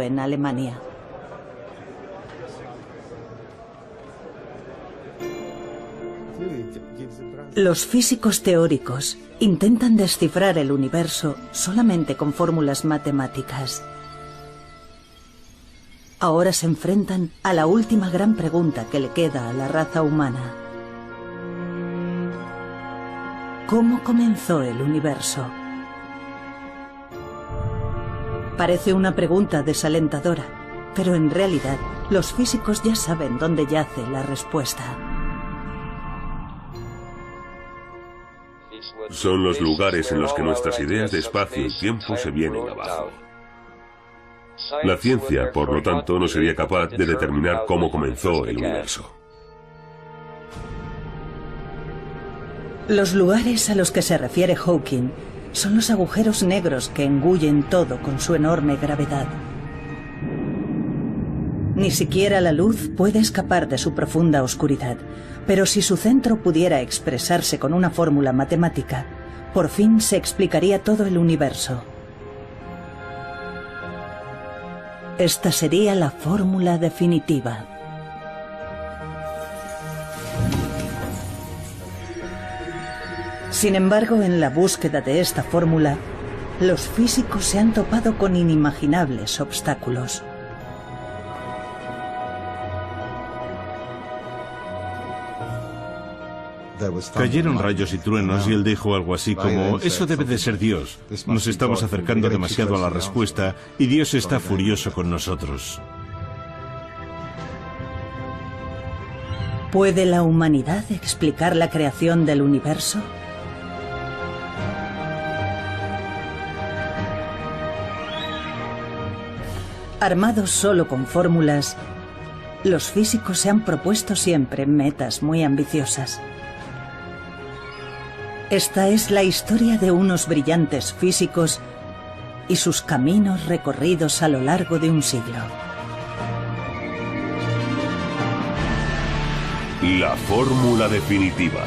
nació en Alemania. Los físicos teóricos intentan descifrar el universo solamente con fórmulas matemáticas. Ahora se enfrentan a la última gran pregunta que le queda a la raza humana. ¿Cómo comenzó el universo? Parece una pregunta desalentadora, pero en realidad los físicos ya saben dónde yace la respuesta. Son los lugares en los que nuestras ideas de espacio y tiempo se vienen abajo. La ciencia, por lo tanto, no sería capaz de determinar cómo comenzó el universo. Los lugares a los que se refiere Hawking son los agujeros negros que engullen todo con su enorme gravedad. Ni siquiera la luz puede escapar de su profunda oscuridad, pero si su centro pudiera expresarse con una fórmula matemática, por fin se explicaría todo el universo. Esta sería la fórmula definitiva. Sin embargo, en la búsqueda de esta fórmula, los físicos se han topado con inimaginables obstáculos. Cayeron rayos y truenos y él dijo algo así como: eso debe de ser Dios. Nos estamos acercando demasiado a la respuesta y Dios está furioso con nosotros. ¿Puede la humanidad explicar la creación del universo? Armados solo con fórmulas, los físicos se han propuesto siempre metas muy ambiciosas. Esta es la historia de unos brillantes físicos y sus caminos recorridos a lo largo de un siglo. La fórmula definitiva.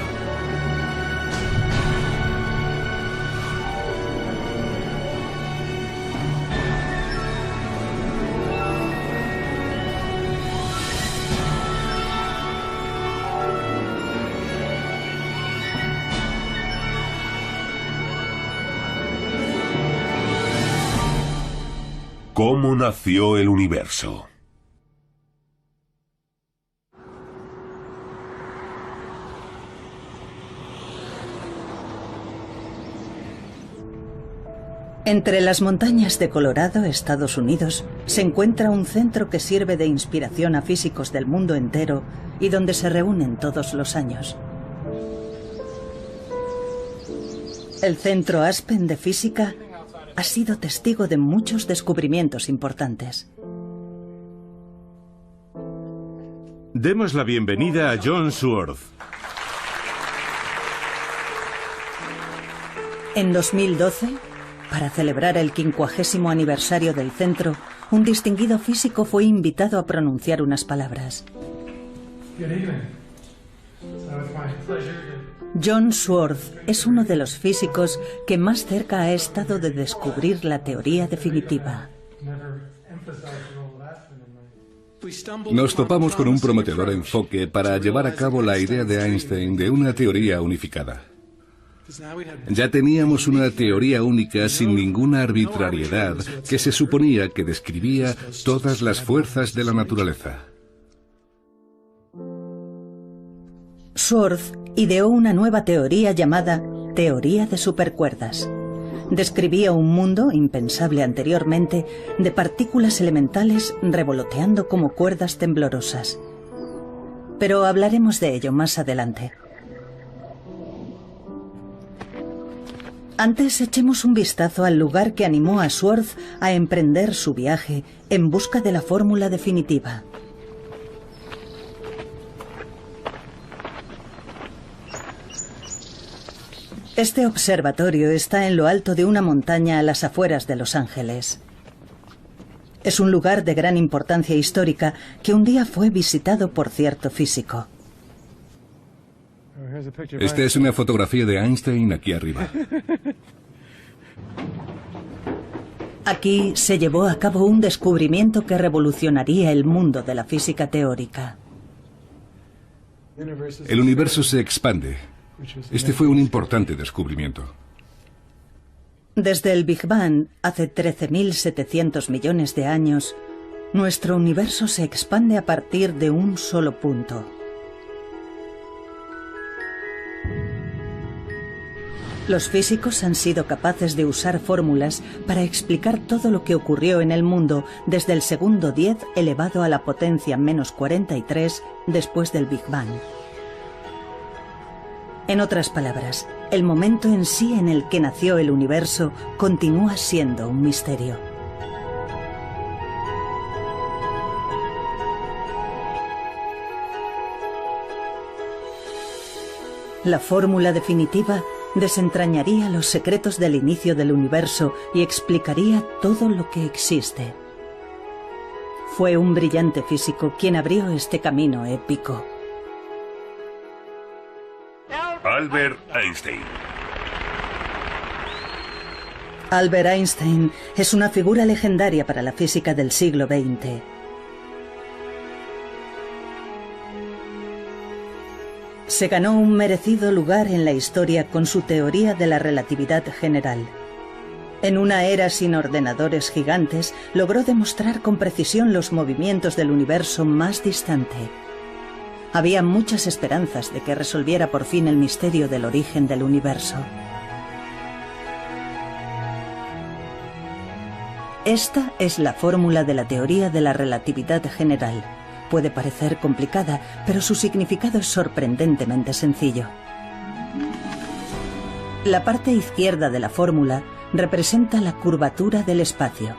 ¿Cómo nació el universo? Entre las montañas de Colorado, Estados Unidos, se encuentra un centro que sirve de inspiración a físicos del mundo entero y donde se reúnen todos los años. El Centro Aspen de Física ha sido testigo de muchos descubrimientos importantes. Demos la bienvenida a John Sworth. En 2012, para celebrar el 50º aniversario del centro, un distinguido físico fue invitado a pronunciar unas palabras. John Sworth es uno de los físicos que más cerca ha estado de descubrir la teoría definitiva. Nos topamos con un prometedor enfoque para llevar a cabo la idea de Einstein de una teoría unificada. Ya teníamos una teoría única sin ninguna arbitrariedad que se suponía que describía todas las fuerzas de la naturaleza. Sworth ideó una nueva teoría llamada teoría de supercuerdas. Describía un mundo, impensable anteriormente, de partículas elementales revoloteando como cuerdas temblorosas. Pero hablaremos de ello más adelante. Antes echemos un vistazo al lugar que animó a Sworth a emprender su viaje en busca de la fórmula definitiva. Este observatorio está en lo alto de una montaña a las afueras de Los Ángeles. Es un lugar de gran importancia histórica que un día fue visitado por cierto físico. Esta es una fotografía de Einstein aquí arriba. Aquí se llevó a cabo un descubrimiento que revolucionaría el mundo de la física teórica. El universo se expande. Este fue un importante descubrimiento. Desde el Big Bang, hace 13.700 millones de años, nuestro universo se expande a partir de un solo punto. Los físicos han sido capaces de usar fórmulas para explicar todo lo que ocurrió en el mundo desde el segundo 10 elevado a la potencia menos 43 después del Big Bang. En otras palabras, el momento en sí en el que nació el universo continúa siendo un misterio. La fórmula definitiva desentrañaría los secretos del inicio del universo y explicaría todo lo que existe. Fue un brillante físico quien abrió este camino épico. Albert Einstein. Albert Einstein es una figura legendaria para la física del siglo XX. Se ganó un merecido lugar en la historia con su teoría de la relatividad general. En una era sin ordenadores gigantes, logró demostrar con precisión los movimientos del universo más distante. Había muchas esperanzas de que resolviera por fin el misterio del origen del universo. Esta es la fórmula de la teoría de la relatividad general. Puede parecer complicada, pero su significado es sorprendentemente sencillo. La parte izquierda de la fórmula representa la curvatura del espacio.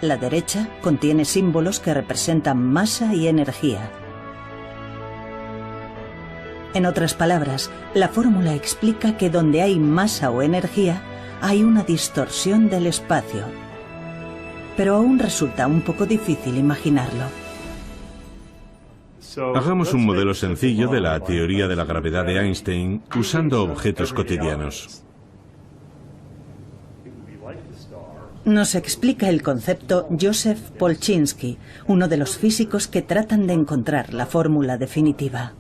La derecha contiene símbolos que representan masa y energía. En otras palabras, la fórmula explica que donde hay masa o energía, hay una distorsión del espacio. Pero aún resulta un poco difícil imaginarlo. Hagamos un modelo sencillo de la teoría de la gravedad de Einstein usando objetos cotidianos. Nos explica el concepto Joseph Polchinski, uno de los físicos que tratan de encontrar la fórmula definitiva.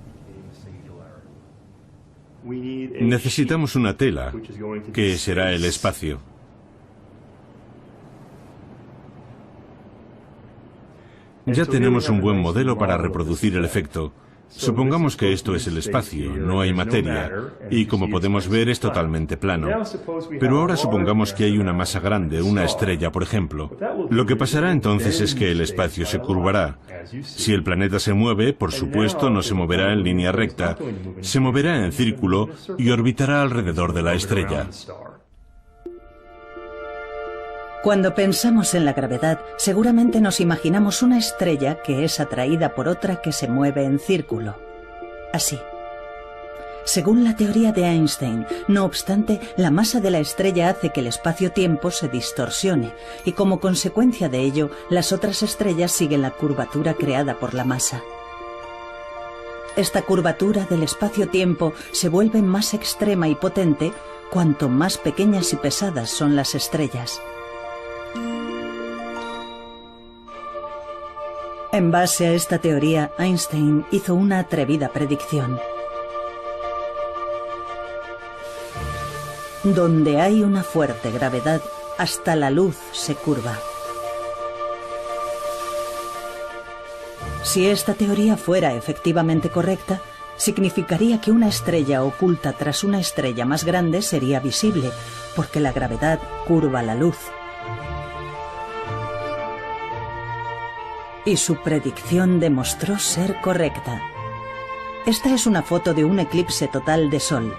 Necesitamos una tela, que será el espacio. Ya tenemos un buen modelo para reproducir el efecto. Supongamos que esto es el espacio, no hay materia, y como podemos ver es totalmente plano. Pero ahora supongamos que hay una masa grande, una estrella, por ejemplo. Lo que pasará entonces es que el espacio se curvará. Si el planeta se mueve, por supuesto, no se moverá en línea recta, se moverá en círculo y orbitará alrededor de la estrella. Cuando pensamos en la gravedad, seguramente nos imaginamos una estrella que es atraída por otra que se mueve en círculo. Así. Según la teoría de Einstein, no obstante, la masa de la estrella hace que el espacio-tiempo se distorsione, y como consecuencia de ello, las otras estrellas siguen la curvatura creada por la masa. Esta curvatura del espacio-tiempo se vuelve más extrema y potente cuanto más pequeñas y pesadas son las estrellas. En base a esta teoría, Einstein hizo una atrevida predicción. Donde hay una fuerte gravedad, hasta la luz se curva. Si esta teoría fuera efectivamente correcta, significaría que una estrella oculta tras una estrella más grande sería visible, porque la gravedad curva la luz. Y su predicción demostró ser correcta. Esta es una foto de un eclipse total de Sol.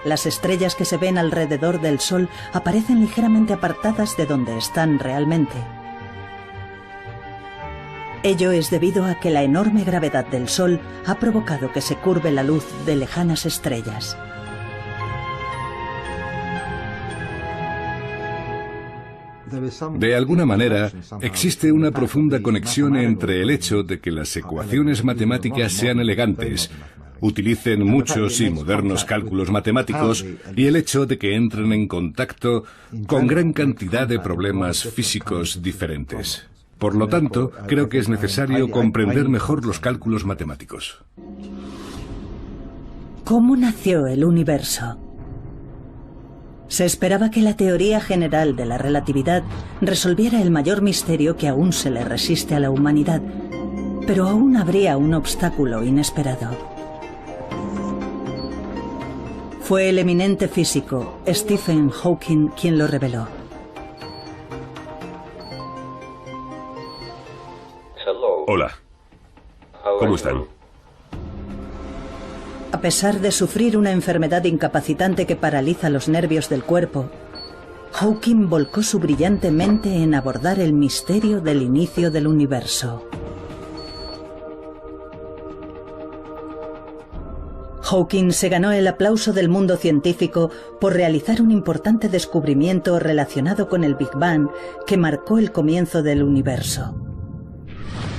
Las estrellas que se ven alrededor del Sol aparecen ligeramente apartadas de donde están realmente. Ello es debido a que la enorme gravedad del Sol ha provocado que se curve la luz de lejanas estrellas. De alguna manera, existe una profunda conexión entre el hecho de que las ecuaciones matemáticas sean elegantes, utilicen muchos y modernos cálculos matemáticos y el hecho de que entren en contacto con gran cantidad de problemas físicos diferentes. Por lo tanto, creo que es necesario comprender mejor los cálculos matemáticos. ¿Cómo nació el universo? Se esperaba que la teoría general de la relatividad resolviera el mayor misterio que aún se le resiste a la humanidad, pero aún habría un obstáculo inesperado. Fue el eminente físico Stephen Hawking quien lo reveló. Hola. ¿Cómo están? A pesar de sufrir una enfermedad incapacitante que paraliza los nervios del cuerpo, Hawking volcó su brillante mente en abordar el misterio del inicio del universo. Hawking se ganó el aplauso del mundo científico por realizar un importante descubrimiento relacionado con el Big Bang que marcó el comienzo del universo.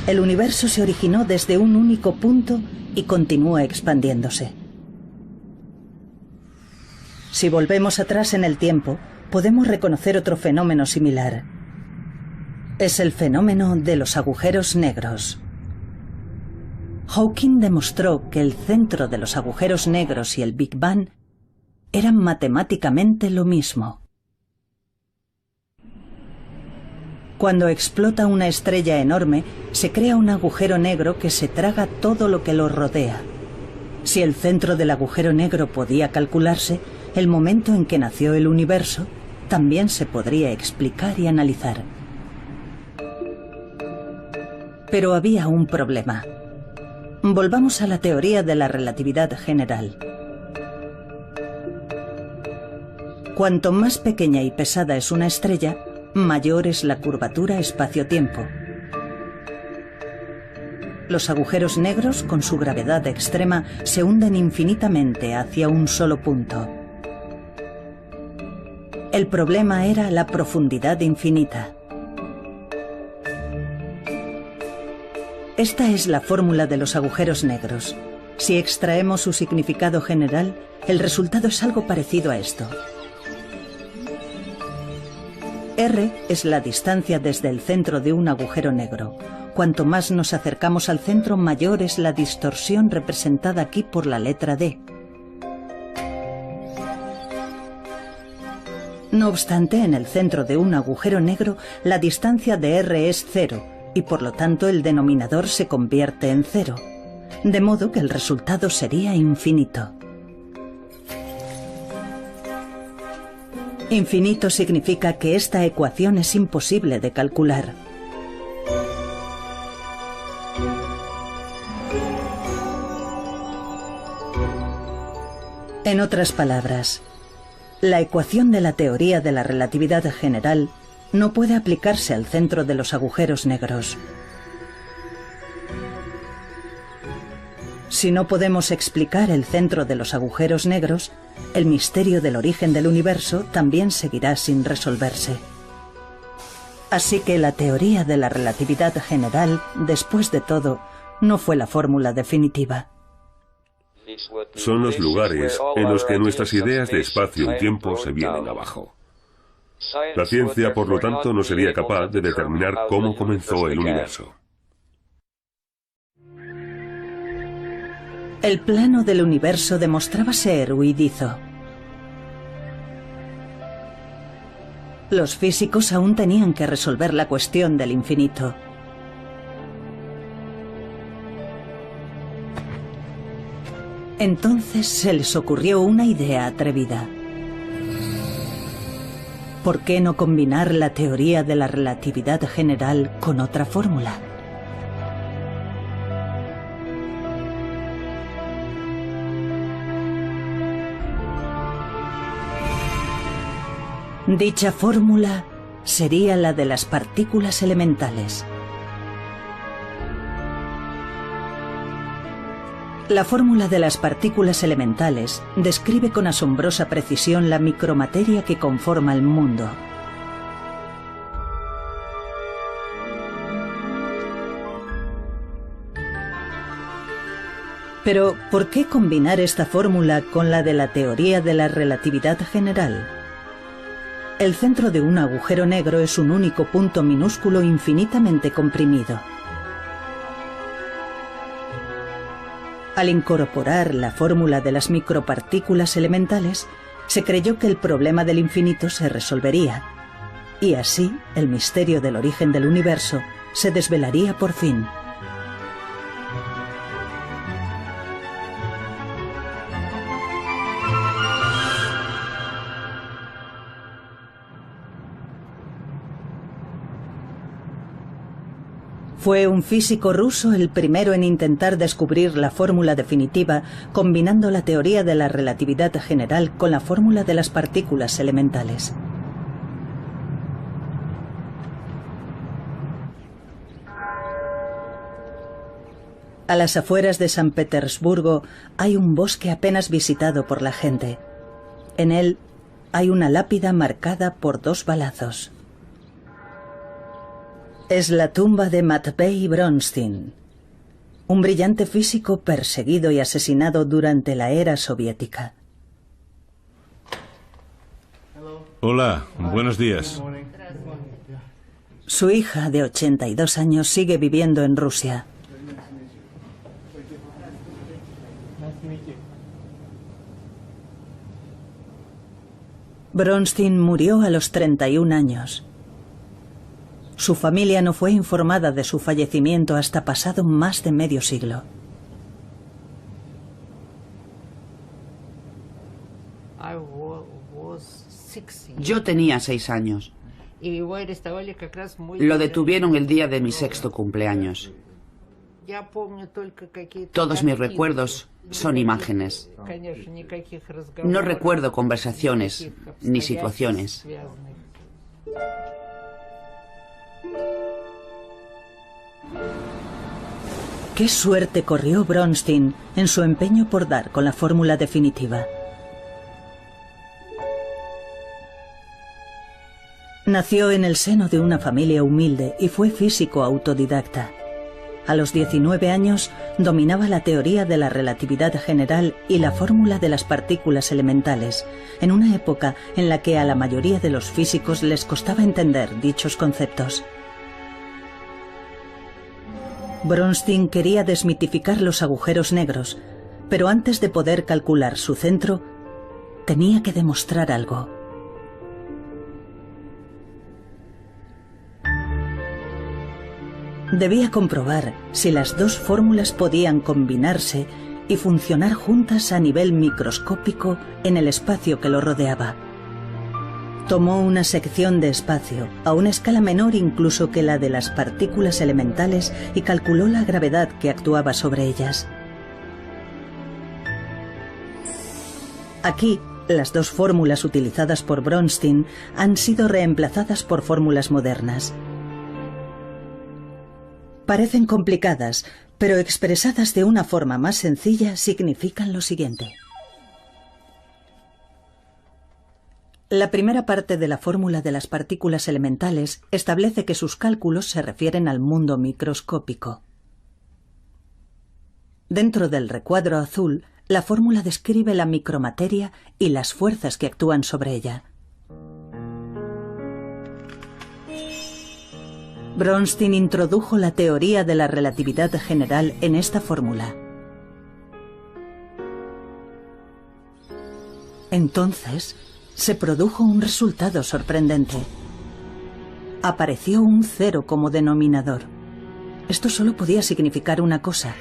El universo se originó desde un único punto y continúa expandiéndose. Si volvemos atrás en el tiempo, podemos reconocer otro fenómeno similar. Es el fenómeno de los agujeros negros. Hawking demostró que el centro de los agujeros negros y el Big Bang eran matemáticamente lo mismo. Cuando explota una estrella enorme, se crea un agujero negro que se traga todo lo que lo rodea. Si el centro del agujero negro podía calcularse, el momento en que nació el universo también se podría explicar y analizar. Pero había un problema. Volvamos a la teoría de la relatividad general. Cuanto más pequeña y pesada es una estrella, mayor es la curvatura espacio-tiempo. Los agujeros negros, con su gravedad extrema, se hunden infinitamente hacia un solo punto. El problema era la profundidad infinita. Esta es la fórmula de los agujeros negros. Si extraemos su significado general, el resultado es algo parecido a esto. R es la distancia desde el centro de un agujero negro. Cuanto más nos acercamos al centro, mayor es la distorsión representada aquí por la letra D. No obstante, en el centro de un agujero negro, la distancia de R es 0, y por lo tanto el denominador se convierte en 0, de modo que el resultado sería infinito. Infinito significa que esta ecuación es imposible de calcular. En otras palabras, la ecuación de la teoría de la relatividad general no puede aplicarse al centro de los agujeros negros. Si no podemos explicar el centro de los agujeros negros, el misterio del origen del universo también seguirá sin resolverse. Así que la teoría de la relatividad general, después de todo, no fue la fórmula definitiva. Son los lugares en los que nuestras ideas de espacio y tiempo se vienen abajo. La ciencia, por lo tanto, no sería capaz de determinar cómo comenzó el universo. El plano del universo demostraba ser huidizo. Los físicos aún tenían que resolver la cuestión del infinito. Entonces se les ocurrió una idea atrevida. ¿Por qué no combinar la teoría de la relatividad general con otra fórmula? Dicha fórmula sería la de las partículas elementales. La fórmula de las partículas elementales describe con asombrosa precisión la micromateria que conforma el mundo. Pero, ¿por qué combinar esta fórmula con la de la teoría de la relatividad general? El centro de un agujero negro es un único punto minúsculo infinitamente comprimido. Al incorporar la fórmula de las micropartículas elementales, se creyó que el problema del infinito se resolvería, y así el misterio del origen del universo se desvelaría por fin. Fue un físico ruso el primero en intentar descubrir la fórmula definitiva combinando la teoría de la relatividad general con la fórmula de las partículas elementales. A las afueras de San Petersburgo hay un bosque apenas visitado por la gente. En él hay una lápida marcada por 2 balazos. Es la tumba de Matvei Bronstein, un brillante físico perseguido y asesinado durante la era soviética. Hola, buenos días. Su hija, de 82 años, sigue viviendo en Rusia. Bronstein murió a los 31 años. Su familia no fue informada de su fallecimiento hasta pasado más de medio siglo. Yo tenía 6 años. Lo detuvieron el día de mi 6º cumpleaños. Todos mis recuerdos son imágenes. No recuerdo conversaciones ni situaciones. Qué suerte corrió Bronstein en su empeño por dar con la fórmula definitiva. Nació en el seno de una familia humilde y fue físico autodidacta. A los 19 años dominaba la teoría de la relatividad general y la fórmula de las partículas elementales, en una época en la que a la mayoría de los físicos les costaba entender dichos conceptos. Bronstein quería desmitificar los agujeros negros, pero antes de poder calcular su centro, tenía que demostrar algo. Debía comprobar si las 2 fórmulas podían combinarse y funcionar juntas a nivel microscópico en el espacio que lo rodeaba. Tomó una sección de espacio, a una escala menor incluso que la de las partículas elementales, y calculó la gravedad que actuaba sobre ellas. Aquí, las 2 fórmulas utilizadas por Bronstein han sido reemplazadas por fórmulas modernas. Parecen complicadas, pero expresadas de una forma más sencilla significan lo siguiente. La primera parte de la fórmula de las partículas elementales establece que sus cálculos se refieren al mundo microscópico. Dentro del recuadro azul, la fórmula describe la micromateria y las fuerzas que actúan sobre ella. Bronstein introdujo la teoría de la relatividad general en esta fórmula. Entonces, se produjo un resultado sorprendente. Apareció un 0 como denominador. Esto solo podía significar una cosa: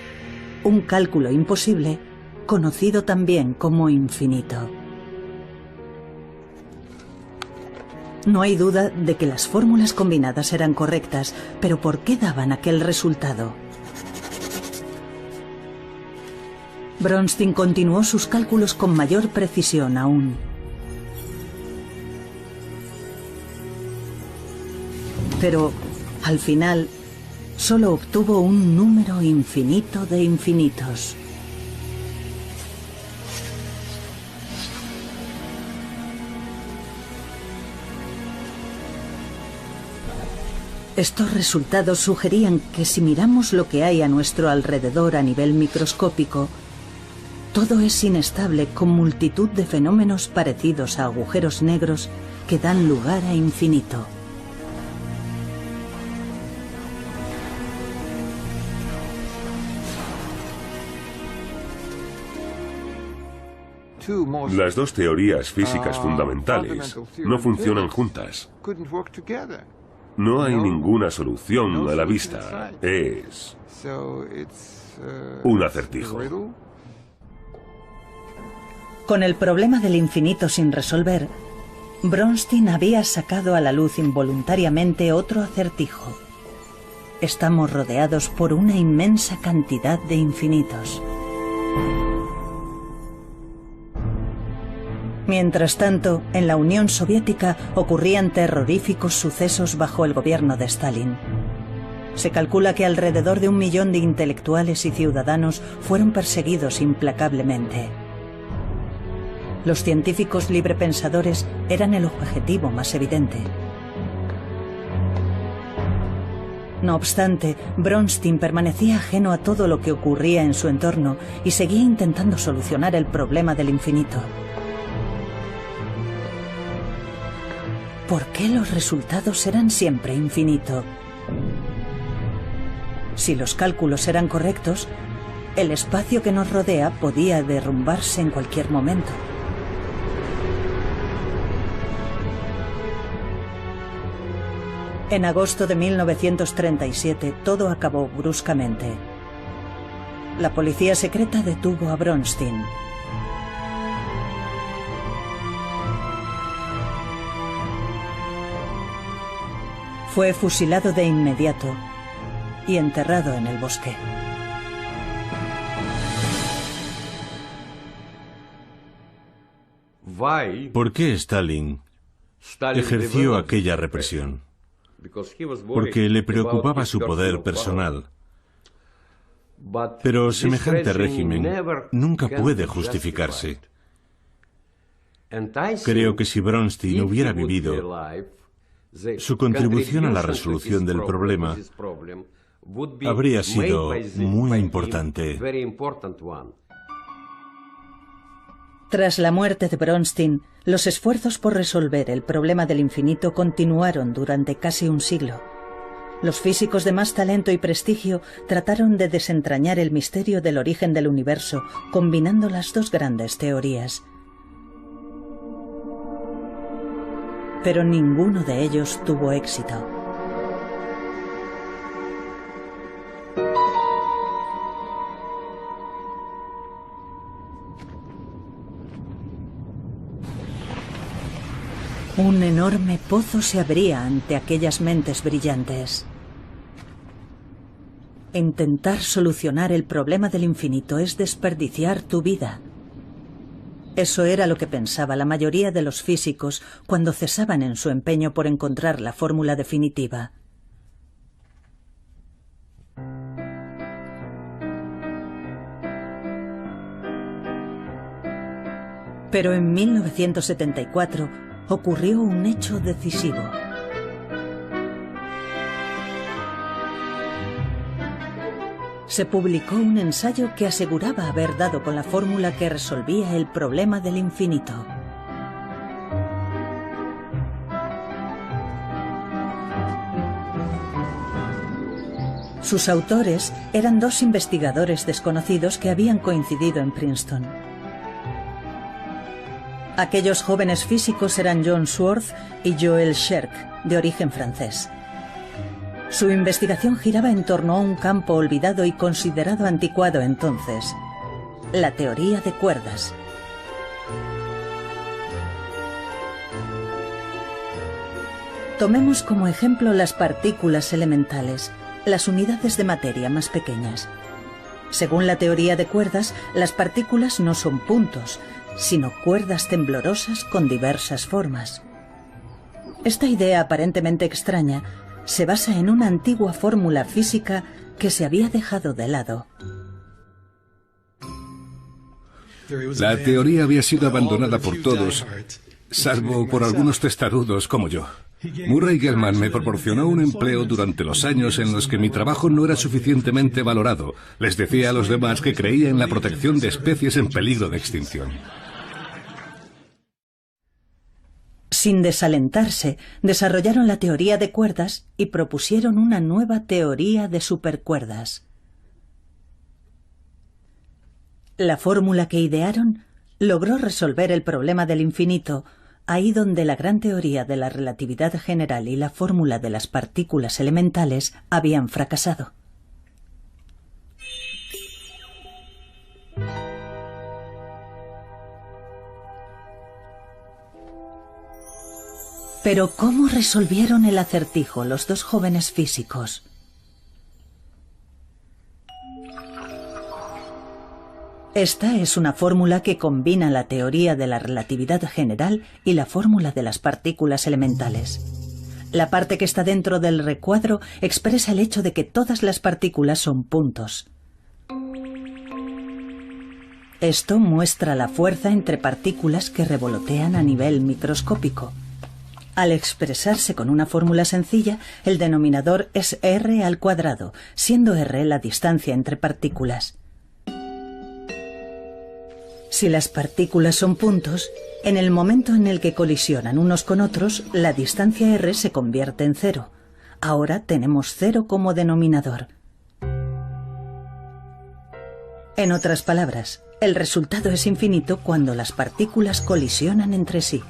un cálculo imposible, conocido también como infinito. No hay duda de que las fórmulas combinadas eran correctas, pero ¿por qué daban aquel resultado? Bronstein continuó sus cálculos con mayor precisión aún. Pero, al final, solo obtuvo un número infinito de infinitos. Estos resultados sugerían que si miramos lo que hay a nuestro alrededor a nivel microscópico, Todo es inestable, con multitud de fenómenos parecidos a agujeros negros que dan lugar a infinito. Las dos teorías físicas fundamentales no funcionan juntas. No hay ninguna solución a la vista. Es un acertijo. Con el problema del infinito sin resolver, Bronstein había sacado a la luz involuntariamente otro acertijo. Estamos rodeados por una inmensa cantidad de infinitos. Mientras tanto, en la Unión Soviética ocurrían terroríficos sucesos bajo el gobierno de Stalin. Se calcula que alrededor de 1 millón de intelectuales y ciudadanos fueron perseguidos implacablemente. Los científicos librepensadores eran el objetivo más evidente. No obstante, Bronstein permanecía ajeno a todo lo que ocurría en su entorno y seguía intentando solucionar el problema del infinito. ¿Por qué los resultados eran siempre infinito? Si los cálculos eran correctos, el espacio que nos rodea podía derrumbarse en cualquier momento. En agosto de 1937, todo acabó bruscamente. La policía secreta detuvo a Bronstein. Fue fusilado de inmediato y enterrado en el bosque. ¿Por qué Stalin ejerció aquella represión? Porque le preocupaba su poder personal. Pero semejante régimen nunca puede justificarse. Creo que si Bronstein hubiera vivido, su contribución a la resolución del problema habría sido muy importante. Tras la muerte de Bronstein, los esfuerzos por resolver el problema del infinito continuaron durante casi un siglo. Los físicos de más talento y prestigio trataron de desentrañar el misterio del origen del universo, combinando las dos grandes teorías. Pero ninguno de ellos tuvo éxito. Un enorme pozo se abría ante aquellas mentes brillantes. Intentar solucionar el problema del infinito es desperdiciar tu vida. Eso era lo que pensaba la mayoría de los físicos cuando cesaban en su empeño por encontrar la fórmula definitiva. Pero en 1974 ocurrió un hecho decisivo. Se publicó un ensayo que aseguraba haber dado con la fórmula que resolvía el problema del infinito. Sus autores eran dos investigadores desconocidos que habían coincidido en Princeton. Aquellos jóvenes físicos eran John Swartz y Joel Scherk, de origen francés. Su investigación giraba en torno a un campo olvidado y considerado anticuado entonces: la teoría de cuerdas. Tomemos como ejemplo las partículas elementales, las unidades de materia más pequeñas. Según la teoría de cuerdas, las partículas no son puntos, sino cuerdas temblorosas con diversas formas. Esta idea aparentemente extraña se basa en una antigua fórmula física que se había dejado de lado. La teoría había sido abandonada por todos, salvo por algunos testarudos como yo. Murray Gell-Mann me proporcionó un empleo durante los años en los que mi trabajo no era suficientemente valorado. Les decía a los demás que creía en la protección de especies en peligro de extinción. Sin desalentarse, desarrollaron la teoría de cuerdas y propusieron una nueva teoría de supercuerdas. La fórmula que idearon logró resolver el problema del infinito, ahí donde la gran teoría de la relatividad general y la fórmula de las partículas elementales habían fracasado. Pero ¿cómo resolvieron el acertijo los dos jóvenes físicos? Esta es una fórmula que combina la teoría de la relatividad general y la fórmula de las partículas elementales. La parte que está dentro del recuadro expresa el hecho de que todas las partículas son puntos. Esto muestra la fuerza entre partículas que revolotean a nivel microscópico. Al expresarse con una fórmula sencilla, el denominador es r², siendo r la distancia entre partículas. Si las partículas son puntos, en el momento en el que colisionan unos con otros, la distancia r se convierte en 0. Ahora tenemos 0 como denominador. En otras palabras, el resultado es infinito cuando las partículas colisionan entre sí.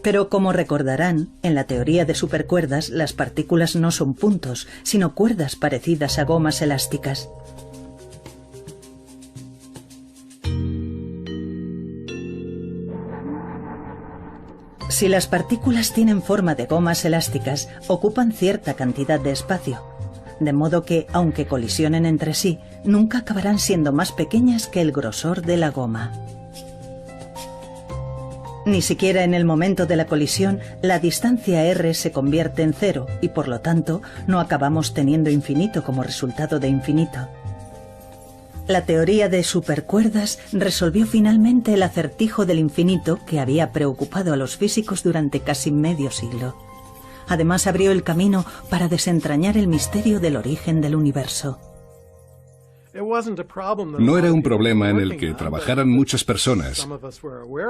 Pero como recordarán, en la teoría de supercuerdas las partículas no son puntos, sino cuerdas parecidas a gomas elásticas. Si las partículas tienen forma de gomas elásticas, ocupan cierta cantidad de espacio, de modo que, aunque colisionen entre sí, nunca acabarán siendo más pequeñas que el grosor de la goma. Ni siquiera en el momento de la colisión, la distancia r se convierte en 0 y por lo tanto no acabamos teniendo infinito como resultado de infinito. La teoría de supercuerdas resolvió finalmente el acertijo del infinito que había preocupado a los físicos durante casi medio siglo. Además abrió el camino para desentrañar el misterio del origen del universo. No era un problema en el que trabajaran muchas personas,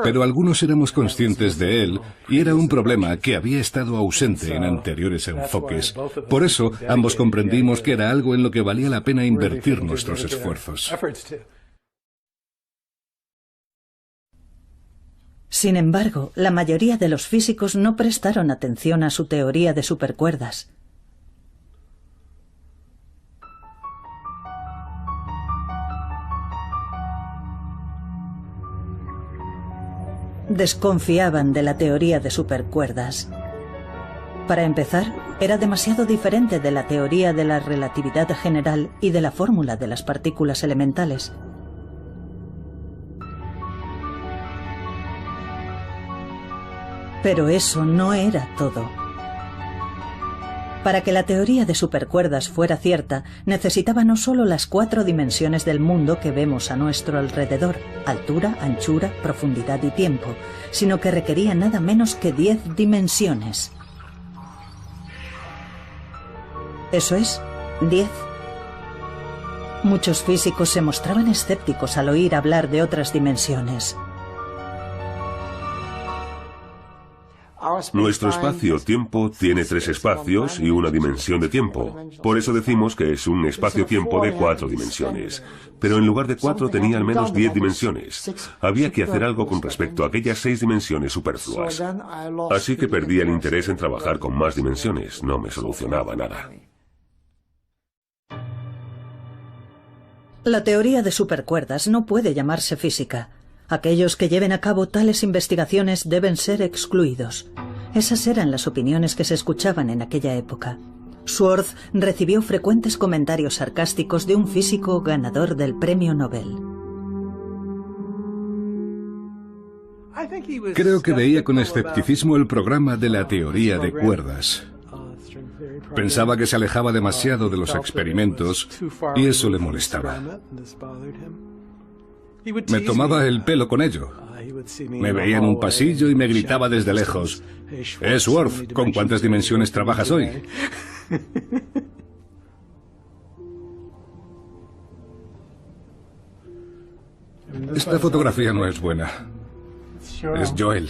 pero algunos éramos conscientes de él y era un problema que había estado ausente en anteriores enfoques. Por eso, ambos comprendimos que era algo en lo que valía la pena invertir nuestros esfuerzos. Sin embargo, la mayoría de los físicos no prestaron atención a su teoría de supercuerdas. Desconfiaban de la teoría de supercuerdas. Para empezar, era demasiado diferente de la teoría de la relatividad general y de la fórmula de las partículas elementales. Pero eso no era todo. Para que la teoría de supercuerdas fuera cierta, necesitaba no solo las 4 dimensiones del mundo que vemos a nuestro alrededor, altura, anchura, profundidad y tiempo, sino que requería nada menos que 10 dimensiones. Eso es, 10. Muchos físicos se mostraban escépticos al oír hablar de otras dimensiones. Nuestro espacio-tiempo tiene 3 espacios y una dimensión de tiempo. Por eso decimos que es un espacio-tiempo de 4 dimensiones. Pero en lugar de 4 tenía al menos 10 dimensiones. Había que hacer algo con respecto a aquellas 6 dimensiones superfluas. Así que perdí el interés en trabajar con más dimensiones. No me solucionaba nada. La teoría de supercuerdas no puede llamarse física. Aquellos que lleven a cabo tales investigaciones deben ser excluidos. Esas eran las opiniones que se escuchaban en aquella época. Schwartz recibió frecuentes comentarios sarcásticos de un físico ganador del premio Nobel. Creo que veía con escepticismo el programa de la teoría de cuerdas. Pensaba que se alejaba demasiado de los experimentos y eso le molestaba. Me tomaba el pelo con ello. Me veía en un pasillo y me gritaba desde lejos: Schwartz, ¿con cuántas dimensiones trabajas hoy? Esta fotografía no es buena. Es Joel.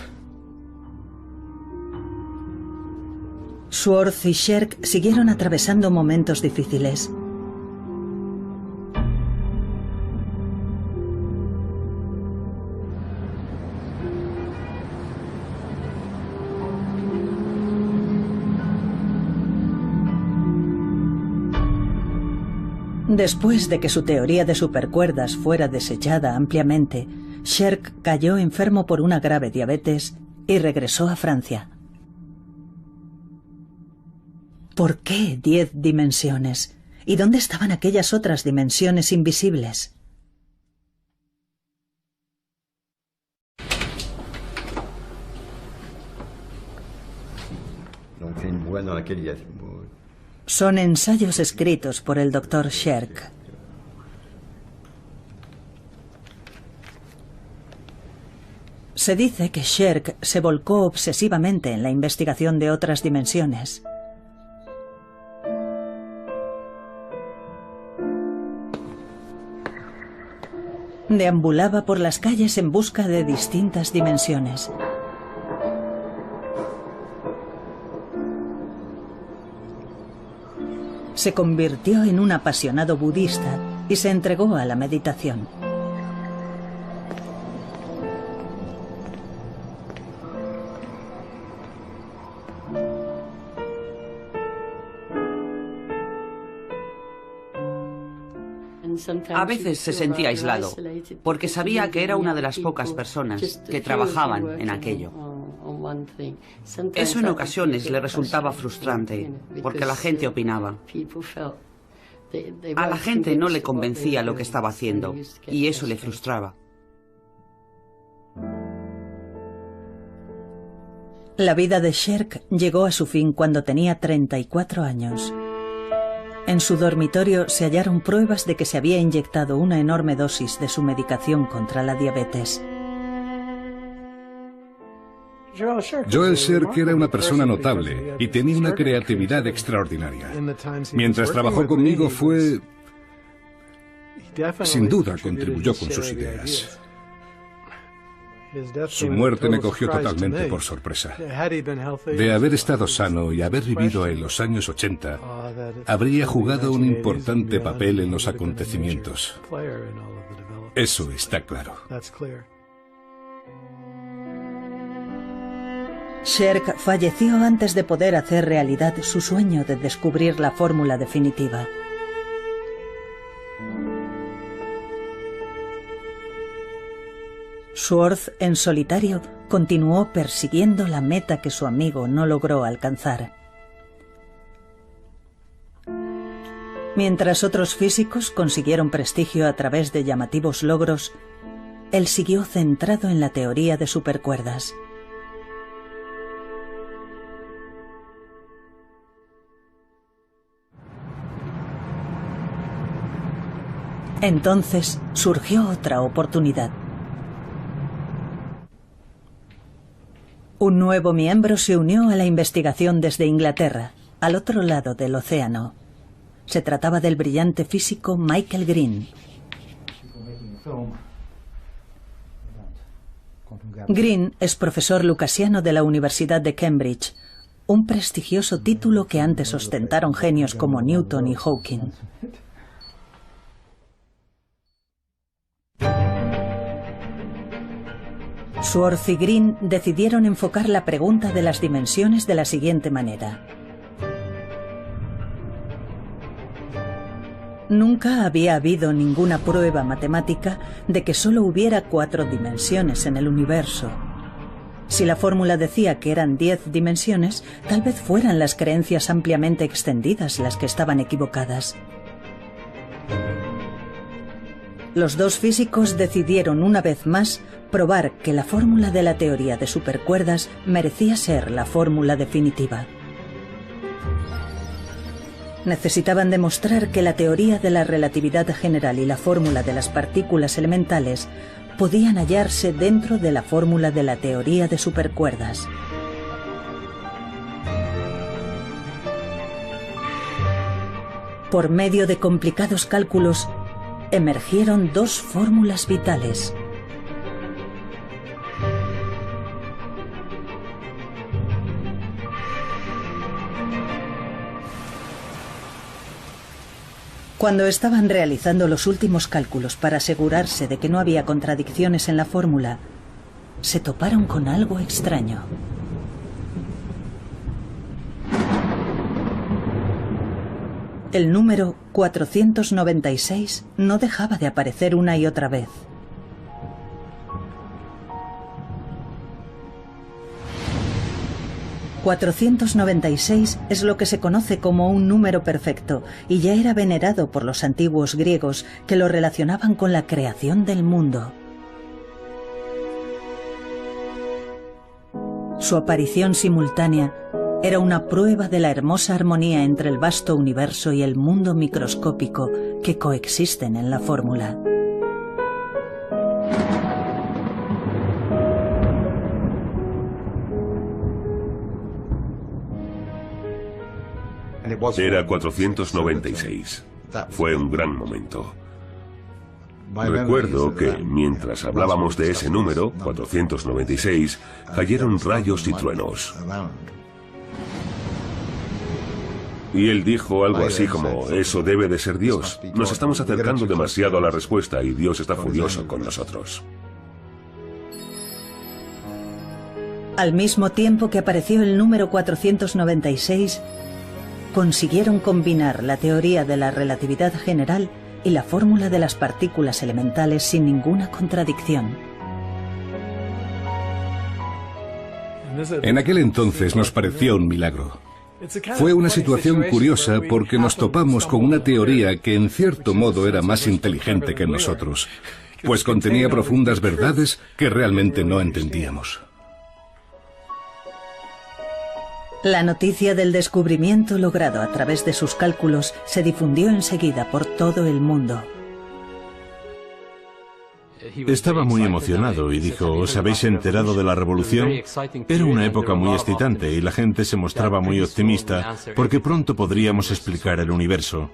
Schwartz y Sherk siguieron atravesando momentos difíciles. Después de que su teoría de supercuerdas fuera desechada ampliamente, Sherk cayó enfermo por una grave diabetes y regresó a Francia. ¿Por qué 10 dimensiones? ¿Y dónde estaban aquellas otras dimensiones invisibles? Son ensayos escritos por el Dr. Sherk. Se dice que Sherk se volcó obsesivamente en la investigación de otras dimensiones. Deambulaba por las calles en busca de distintas dimensiones. Se convirtió en un apasionado budista y se entregó a la meditación. A veces se sentía aislado, porque sabía que era una de las pocas personas que trabajaban en aquello. Eso en ocasiones le resultaba frustrante, porque la gente opinaba. A la gente no le convencía lo que estaba haciendo, y eso le frustraba. La vida de Sherk llegó a su fin cuando tenía 34 años. En su dormitorio se hallaron pruebas de que se había inyectado una enorme dosis de su medicación contra la diabetes. Joel Sherk era una persona notable y tenía una creatividad extraordinaria. Mientras trabajó conmigo sin duda contribuyó con sus ideas. Su muerte me cogió totalmente por sorpresa. De haber estado sano y haber vivido en los años 80, habría jugado un importante papel en los acontecimientos. Eso está claro. Sherk falleció antes de poder hacer realidad su sueño de descubrir la fórmula definitiva. Schwartz, en solitario, continuó persiguiendo la meta que su amigo no logró alcanzar. Mientras otros físicos consiguieron prestigio a través de llamativos logros, él siguió centrado en la teoría de supercuerdas. Entonces surgió otra oportunidad. Un nuevo miembro se unió a la investigación desde Inglaterra, al otro lado del océano. Se trataba del brillante físico Michael Green. Green es profesor lucasiano de la Universidad de Cambridge, un prestigioso título que antes ostentaron genios como Newton y Hawking. Schwartz y Green decidieron enfocar la pregunta de las dimensiones de la siguiente manera. Nunca había habido ninguna prueba matemática de que solo hubiera 4 dimensiones en el universo. Si la fórmula decía que eran 10 dimensiones, tal vez fueran las creencias ampliamente extendidas las que estaban equivocadas. Los dos físicos decidieron una vez más probar que la fórmula de la teoría de supercuerdas merecía ser la fórmula definitiva. Necesitaban demostrar que la teoría de la relatividad general y la fórmula de las partículas elementales podían hallarse dentro de la fórmula de la teoría de supercuerdas. Por medio de complicados cálculos, emergieron dos fórmulas vitales. Cuando estaban realizando los últimos cálculos para asegurarse de que no había contradicciones en la fórmula, se toparon con algo extraño. El número 496 no dejaba de aparecer una y otra vez. ...496 es lo que se conoce como un número perfecto y ya era venerado por los antiguos griegos que lo relacionaban con la creación del mundo. Su aparición simultánea era una prueba de la hermosa armonía entre el vasto universo y el mundo microscópico que coexisten en la fórmula. Era 496. Fue un gran momento. Recuerdo que, mientras hablábamos de ese número, 496, cayeron rayos y truenos. Y él dijo algo así como, eso debe de ser Dios. Nos estamos acercando demasiado a la respuesta y Dios está furioso con nosotros. Al mismo tiempo que apareció el número 496, consiguieron combinar la teoría de la relatividad general y la fórmula de las partículas elementales sin ninguna contradicción. En aquel entonces nos pareció un milagro. Fue una situación curiosa porque nos topamos con una teoría que en cierto modo era más inteligente que nosotros, pues contenía profundas verdades que realmente no entendíamos. La noticia del descubrimiento logrado a través de sus cálculos se difundió enseguida por todo el mundo. Estaba muy emocionado y dijo, ¿os habéis enterado de la revolución? Era una época muy excitante y la gente se mostraba muy optimista porque pronto podríamos explicar el universo.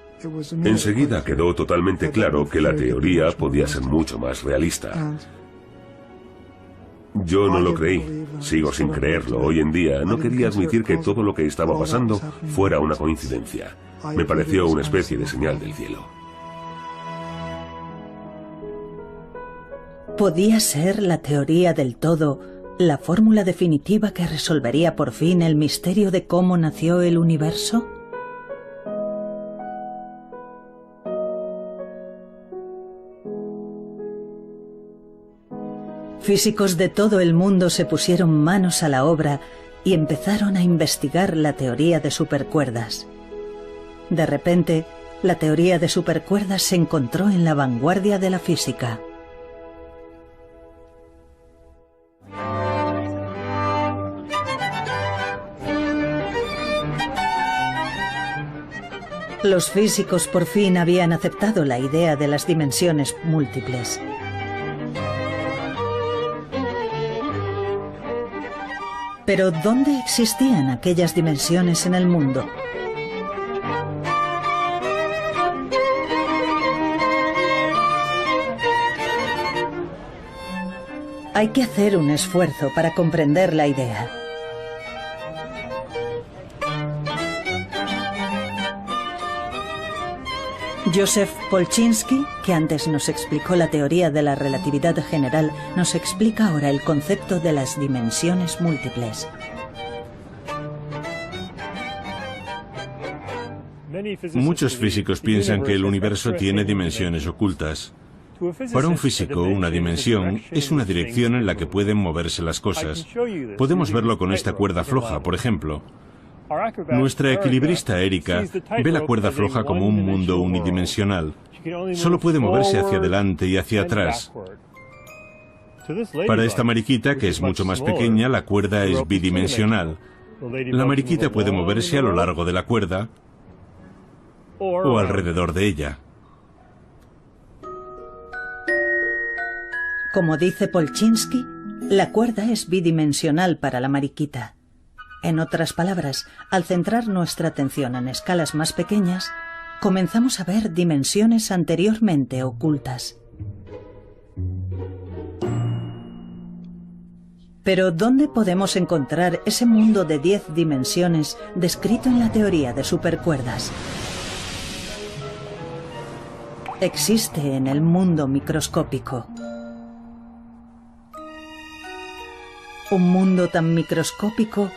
Enseguida quedó totalmente claro que la teoría podía ser mucho más realista. Yo no lo creí, sigo sin creerlo hoy en día. No quería admitir que todo lo que estaba pasando fuera una coincidencia. Me pareció una especie de señal del cielo. ¿Podía ser la teoría del todo la fórmula definitiva que resolvería por fin el misterio de cómo nació el universo? Físicos de todo el mundo se pusieron manos a la obra y empezaron a investigar la teoría de supercuerdas. De repente, la teoría de supercuerdas se encontró en la vanguardia de la física. Los físicos por fin habían aceptado la idea de las dimensiones múltiples. Pero ¿dónde existían aquellas dimensiones en el mundo? Hay que hacer un esfuerzo para comprender la idea. Joseph Polchinski, que antes nos explicó la teoría de la relatividad general, nos explica ahora el concepto de las dimensiones múltiples. Muchos físicos piensan que el universo tiene dimensiones ocultas. Para un físico, una dimensión es una dirección en la que pueden moverse las cosas. Podemos verlo con esta cuerda floja, por ejemplo. Nuestra equilibrista Erika ve la cuerda floja como un mundo unidimensional. Solo puede moverse hacia adelante y hacia atrás. Para esta mariquita, que es mucho más pequeña, la cuerda es bidimensional. La mariquita puede moverse a lo largo de la cuerda o alrededor de ella. Como dice Polchinski, la cuerda es bidimensional para la mariquita. En otras palabras, al centrar nuestra atención en escalas más pequeñas, comenzamos a ver dimensiones anteriormente ocultas. Pero ¿dónde podemos encontrar ese mundo de 10 dimensiones descrito en la teoría de supercuerdas? Existe en el mundo microscópico. Un mundo tan microscópico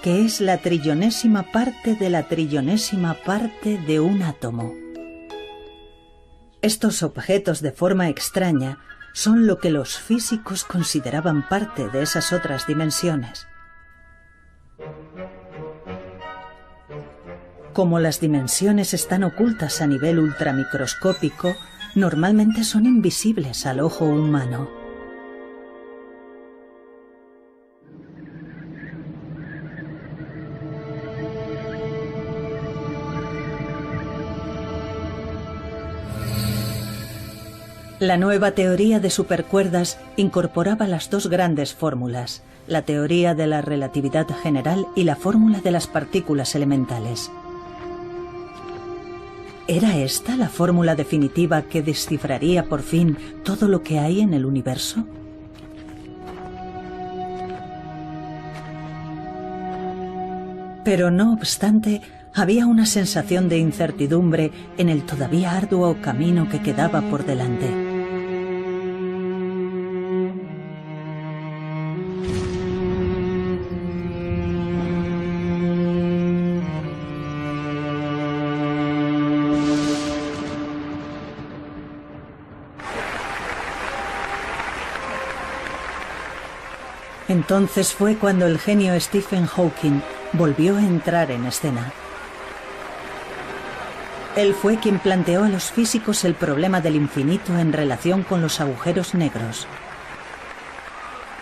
que es la trillonésima parte de la trillonésima parte de un átomo. Estos objetos de forma extraña son lo que los físicos consideraban parte de esas otras dimensiones. Como las dimensiones están ocultas a nivel ultramicroscópico, normalmente son invisibles al ojo humano. La nueva teoría de supercuerdas incorporaba las dos grandes fórmulas, la teoría de la relatividad general y la fórmula de las partículas elementales. ¿Era esta la fórmula definitiva que descifraría por fin todo lo que hay en el universo? Pero no obstante, había una sensación de incertidumbre en el todavía arduo camino que quedaba por delante. Entonces fue cuando el genio Stephen Hawking volvió a entrar en escena. Él fue quien planteó a los físicos el problema del infinito en relación con los agujeros negros.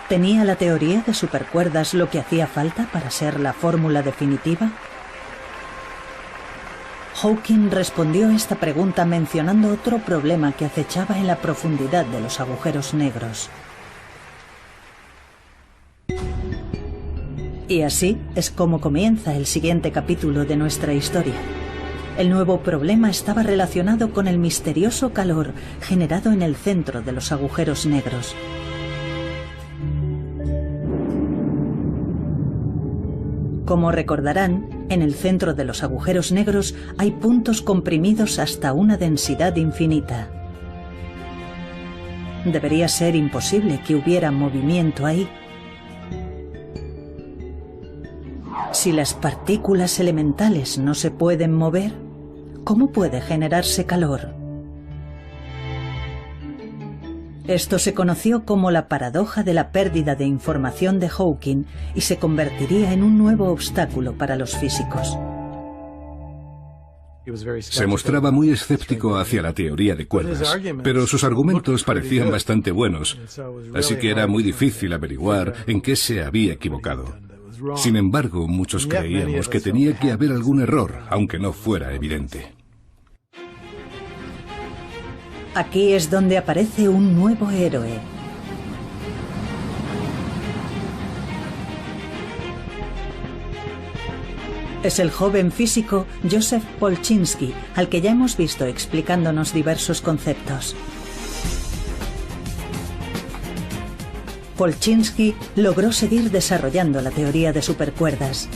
¿Tenía la teoría de supercuerdas lo que hacía falta para ser la fórmula definitiva? Hawking respondió a esta pregunta mencionando otro problema que acechaba en la profundidad de los agujeros negros. Y así es como comienza el siguiente capítulo de nuestra historia. El nuevo problema estaba relacionado con el misterioso calor generado en el centro de los agujeros negros. Como recordarán, en el centro de los agujeros negros hay puntos comprimidos hasta una densidad infinita. Debería ser imposible que hubiera movimiento ahí. Si las partículas elementales no se pueden mover, ¿cómo puede generarse calor? Esto se conoció como la paradoja de la pérdida de información de Hawking y se convertiría en un nuevo obstáculo para los físicos. Se mostraba muy escéptico hacia la teoría de cuerdas, pero sus argumentos parecían bastante buenos, así que era muy difícil averiguar en qué se había equivocado. Sin embargo, muchos creíamos que tenía que haber algún error, aunque no fuera evidente. Aquí es donde aparece un nuevo héroe. Es el joven físico Joseph Polchinski, al que ya hemos visto explicándonos diversos conceptos. Polchinski logró seguir desarrollando la teoría de supercuerdas.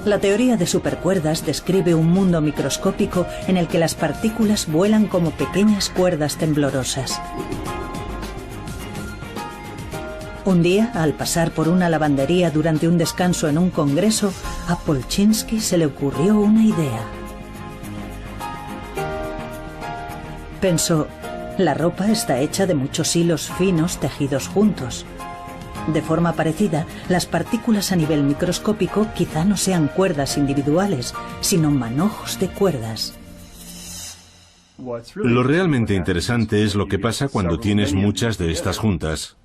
La teoría de supercuerdas describe un mundo microscópico en el que las partículas vuelan como pequeñas cuerdas temblorosas. Un día, al pasar por una lavandería durante un descanso en un congreso, a Polchinski se le ocurrió una idea. Pensó, la ropa está hecha de muchos hilos finos tejidos juntos. De forma parecida, las partículas a nivel microscópico quizá no sean cuerdas individuales, sino manojos de cuerdas. Lo realmente interesante es lo que pasa cuando tienes muchas de estas juntas.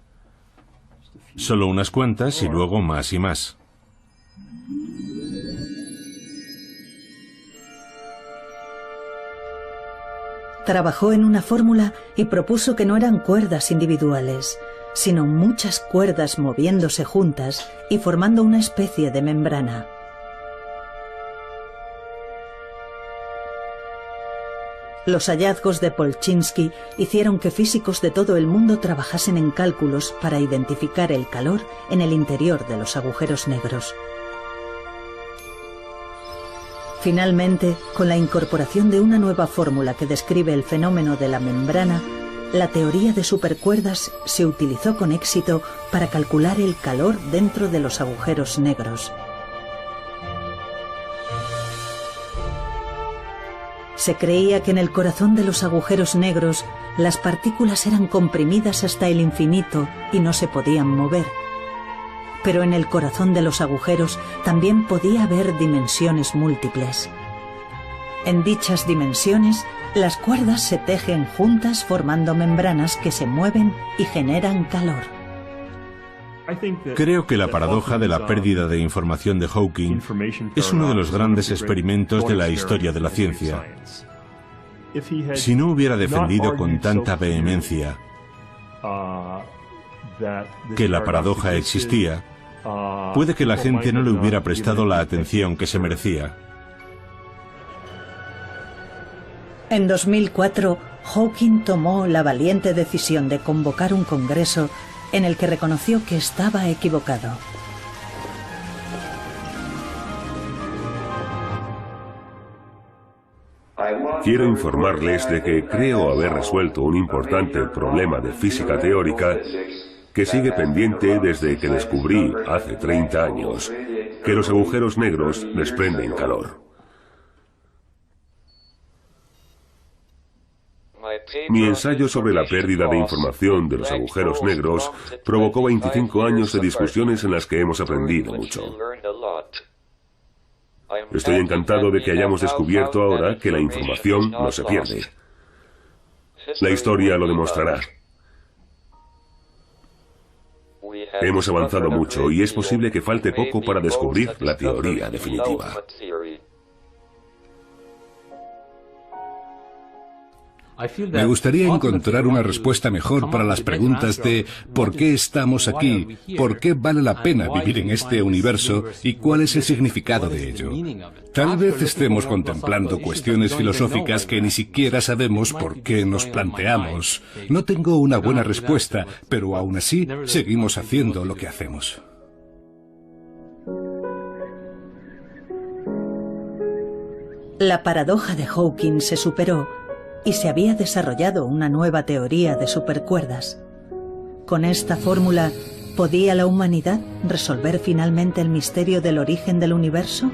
Solo unas cuantas y luego más y más. Trabajó en una fórmula y propuso que no eran cuerdas individuales, sino muchas cuerdas moviéndose juntas y formando una especie de membrana. Los hallazgos de Polchinski hicieron que físicos de todo el mundo trabajasen en cálculos para identificar el calor en el interior de los agujeros negros. Finalmente, con la incorporación de una nueva fórmula que describe el fenómeno de la membrana, la teoría de supercuerdas se utilizó con éxito para calcular el calor dentro de los agujeros negros. Se creía que en el corazón de los agujeros negros las partículas eran comprimidas hasta el infinito y no se podían mover. Pero en el corazón de los agujeros también podía haber dimensiones múltiples. En dichas dimensiones, las cuerdas se tejen juntas formando membranas que se mueven y generan calor. Creo que la paradoja de la pérdida de información de Hawking es uno de los grandes experimentos de la historia de la ciencia. Si no hubiera defendido con tanta vehemencia que la paradoja existía, puede que la gente no le hubiera prestado la atención que se merecía. En 2004, Hawking tomó la valiente decisión de convocar un congreso en el que reconoció que estaba equivocado. Quiero informarles de que creo haber resuelto un importante problema de física teórica que sigue pendiente desde que descubrí, hace 30 años, que los agujeros negros desprenden calor. Mi ensayo sobre la pérdida de información de los agujeros negros provocó 25 años de discusiones en las que hemos aprendido mucho. Estoy encantado de que hayamos descubierto ahora que la información no se pierde. La historia lo demostrará. Hemos avanzado mucho y es posible que falte poco para descubrir la teoría definitiva. Me gustaría encontrar una respuesta mejor para las preguntas de ¿por qué estamos aquí? ¿Por qué vale la pena vivir en este universo? ¿Y cuál es el significado de ello? Tal vez estemos contemplando cuestiones filosóficas que ni siquiera sabemos por qué nos planteamos. No tengo una buena respuesta, pero aún así seguimos haciendo lo que hacemos. La paradoja de Hawking se superó y se había desarrollado una nueva teoría de supercuerdas. Con esta fórmula, ¿podía la humanidad resolver finalmente el misterio del origen del universo?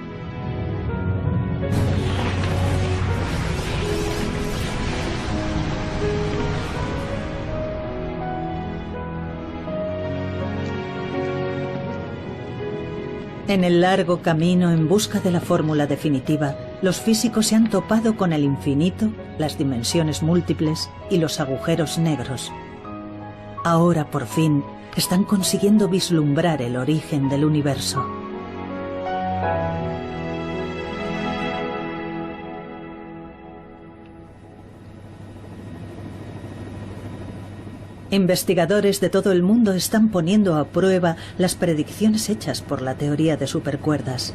En el largo camino en busca de la fórmula definitiva, los físicos se han topado con el infinito, las dimensiones múltiples y los agujeros negros. Ahora, por fin, están consiguiendo vislumbrar el origen del universo. Investigadores de todo el mundo están poniendo a prueba las predicciones hechas por la teoría de supercuerdas.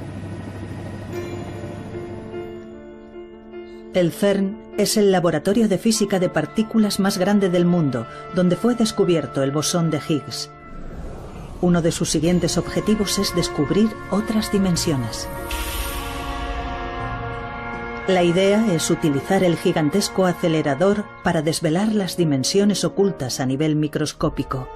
El CERN es el laboratorio de física de partículas más grande del mundo, donde fue descubierto el bosón de Higgs. Uno de sus siguientes objetivos es descubrir otras dimensiones. La idea es utilizar el gigantesco acelerador para desvelar las dimensiones ocultas a nivel microscópico.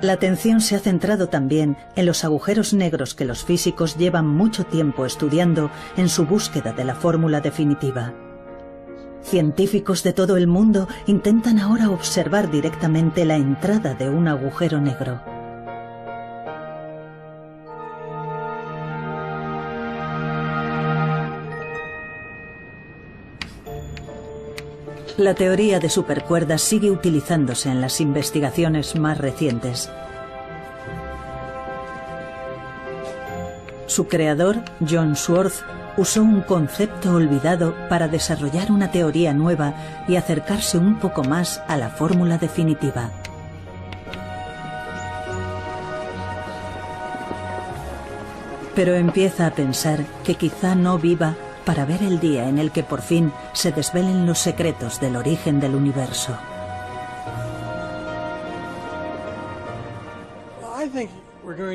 La atención se ha centrado también en los agujeros negros que los físicos llevan mucho tiempo estudiando en su búsqueda de la fórmula definitiva. Científicos de todo el mundo intentan ahora observar directamente la entrada de un agujero negro. La teoría de supercuerdas sigue utilizándose en las investigaciones más recientes. Su creador, John Swartz, usó un concepto olvidado para desarrollar una teoría nueva y acercarse un poco más a la fórmula definitiva. Pero empieza a pensar que quizá no viva para ver el día en el que por fin se desvelen los secretos del origen del universo.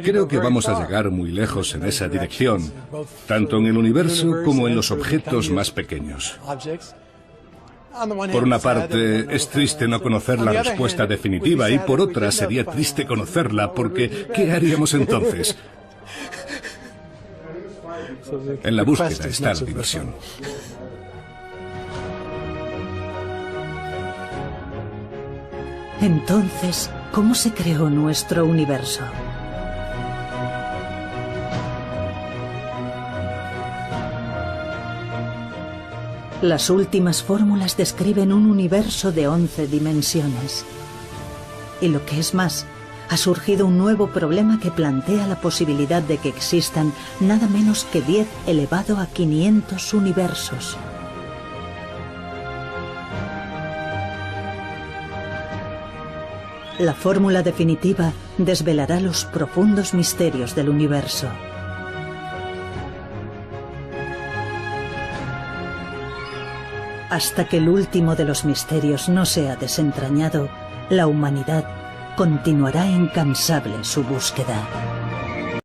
Creo que vamos a llegar muy lejos en esa dirección, tanto en el universo como en los objetos más pequeños. Por una parte, es triste no conocer la respuesta definitiva y por otra sería triste conocerla porque ¿qué haríamos entonces? En la búsqueda está la diversión. Entonces, ¿cómo se creó nuestro universo? Las últimas fórmulas describen un universo de 11 dimensiones. Y lo que es más, ha surgido un nuevo problema que plantea la posibilidad de que existan nada menos que 10 elevado a 500 universos. La fórmula definitiva desvelará los profundos misterios del universo. Hasta que el último de los misterios no sea desentrañado, la humanidad continuará incansable su búsqueda.